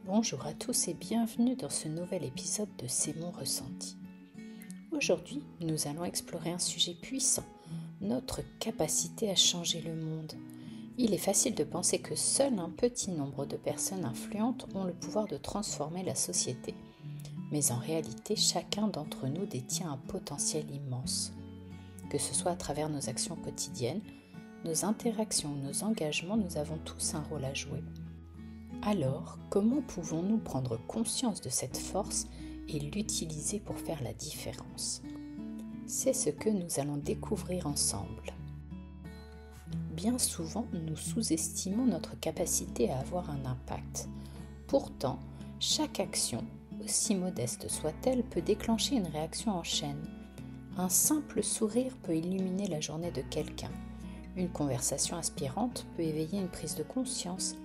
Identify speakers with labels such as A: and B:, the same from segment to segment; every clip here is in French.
A: Bonjour à tous et bienvenue dans ce nouvel épisode de C'est mon ressenti. Aujourd'hui, nous allons explorer un sujet puissant, notre capacité à changer le monde. Il est facile de penser que seul un petit nombre de personnes influentes ont le pouvoir de transformer la société. Mais en réalité, chacun d'entre nous détient un potentiel immense. Que ce soit à travers nos actions quotidiennes, nos interactions ou nos engagements, nous avons tous un rôle à jouer. Alors, comment pouvons-nous prendre conscience de cette force et l'utiliser pour faire la différence ? C'est ce que nous allons découvrir ensemble. Bien souvent, nous sous-estimons notre capacité à avoir un impact. Pourtant, chaque action, aussi modeste soit-elle, peut déclencher une réaction en chaîne. Un simple sourire peut illuminer la journée de quelqu'un. Une conversation inspirante peut éveiller une prise de conscience.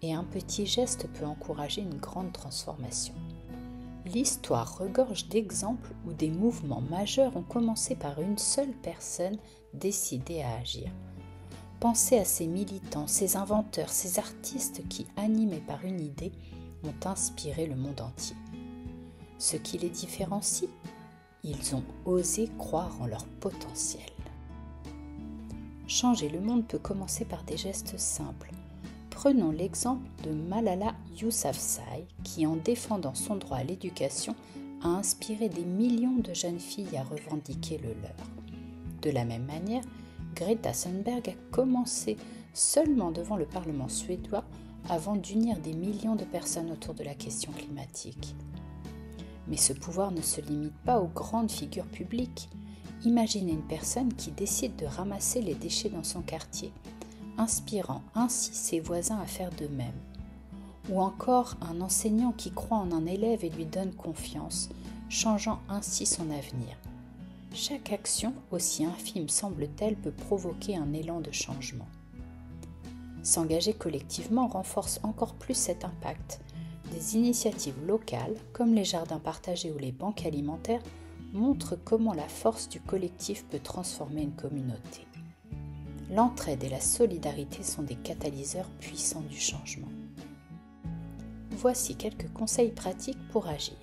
A: Et un petit geste peut encourager une grande transformation. L'histoire regorge d'exemples où des mouvements majeurs ont commencé par une seule personne décidée à agir. Pensez à ces militants, ces inventeurs, ces artistes qui, animés par une idée, ont inspiré le monde entier. Ce qui les différencie, ils ont osé croire en leur potentiel. Changer le monde peut commencer par des gestes simples. Prenons l'exemple de Malala Yousafzai qui, en défendant son droit à l'éducation, a inspiré des millions de jeunes filles à revendiquer le leur. De la même manière, Greta Thunberg a commencé seulement devant le Parlement suédois avant d'unir des millions de personnes autour de la question climatique. Mais ce pouvoir ne se limite pas aux grandes figures publiques. Imaginez une personne qui décide de ramasser les déchets dans son quartier, inspirant ainsi ses voisins à faire de même. Ou encore un enseignant qui croit en un élève et lui donne confiance, changeant ainsi son avenir. Chaque action, aussi infime semble-t-elle, peut provoquer un élan de changement. S'engager collectivement renforce encore plus cet impact. Des initiatives locales, comme les jardins partagés ou les banques alimentaires, montrent comment la force du collectif peut transformer une communauté. L'entraide et la solidarité sont des catalyseurs puissants du changement. Voici quelques conseils pratiques pour agir.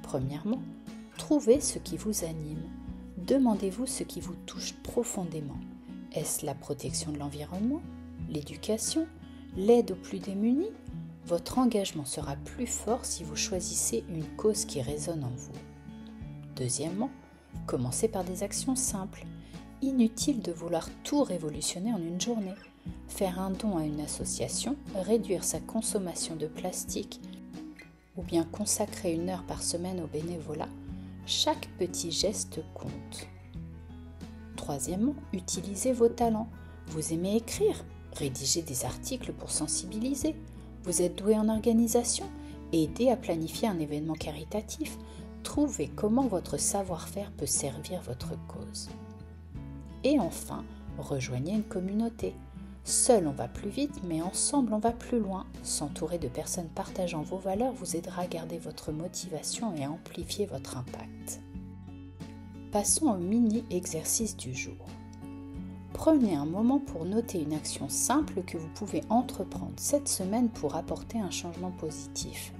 A: Premièrement, trouvez ce qui vous anime. Demandez-vous ce qui vous touche profondément. Est-ce la protection de l'environnement, l'éducation, l'aide aux plus démunis ? Votre engagement sera plus fort si vous choisissez une cause qui résonne en vous. Deuxièmement, commencez par des actions simples. Inutile de vouloir tout révolutionner en une journée. Faire un don à une association, réduire sa consommation de plastique ou bien consacrer 1 heure par semaine au bénévolat, chaque petit geste compte. Troisièmement, utilisez vos talents. Vous aimez écrire, rédiger des articles pour sensibiliser. Vous êtes doué en organisation, aidez à planifier un événement caritatif. Trouvez comment votre savoir-faire peut servir votre cause. Et enfin, rejoignez une communauté. Seul on va plus vite, mais ensemble on va plus loin. S'entourer de personnes partageant vos valeurs vous aidera à garder votre motivation et à amplifier votre impact. Passons au mini-exercice du jour. Prenez un moment pour noter une action simple que vous pouvez entreprendre cette semaine pour apporter un changement positif.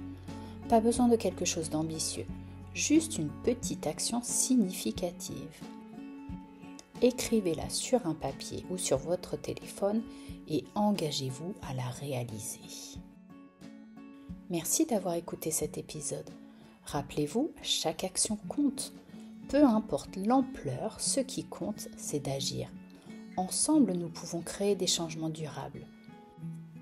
A: Pas besoin de quelque chose d'ambitieux, juste une petite action significative. Écrivez-la sur un papier ou sur votre téléphone et engagez-vous à la réaliser. Merci d'avoir écouté cet épisode. Rappelez-vous, chaque action compte. Peu importe l'ampleur, ce qui compte, c'est d'agir. Ensemble, nous pouvons créer des changements durables.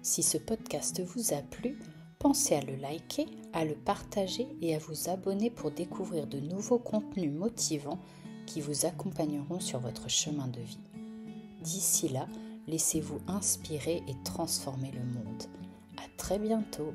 A: Si ce podcast vous a plu, pensez à le liker, à le partager et à vous abonner pour découvrir de nouveaux contenus motivants qui vous accompagneront sur votre chemin de vie. D'ici là, laissez-vous inspirer et transformer le monde. À très bientôt.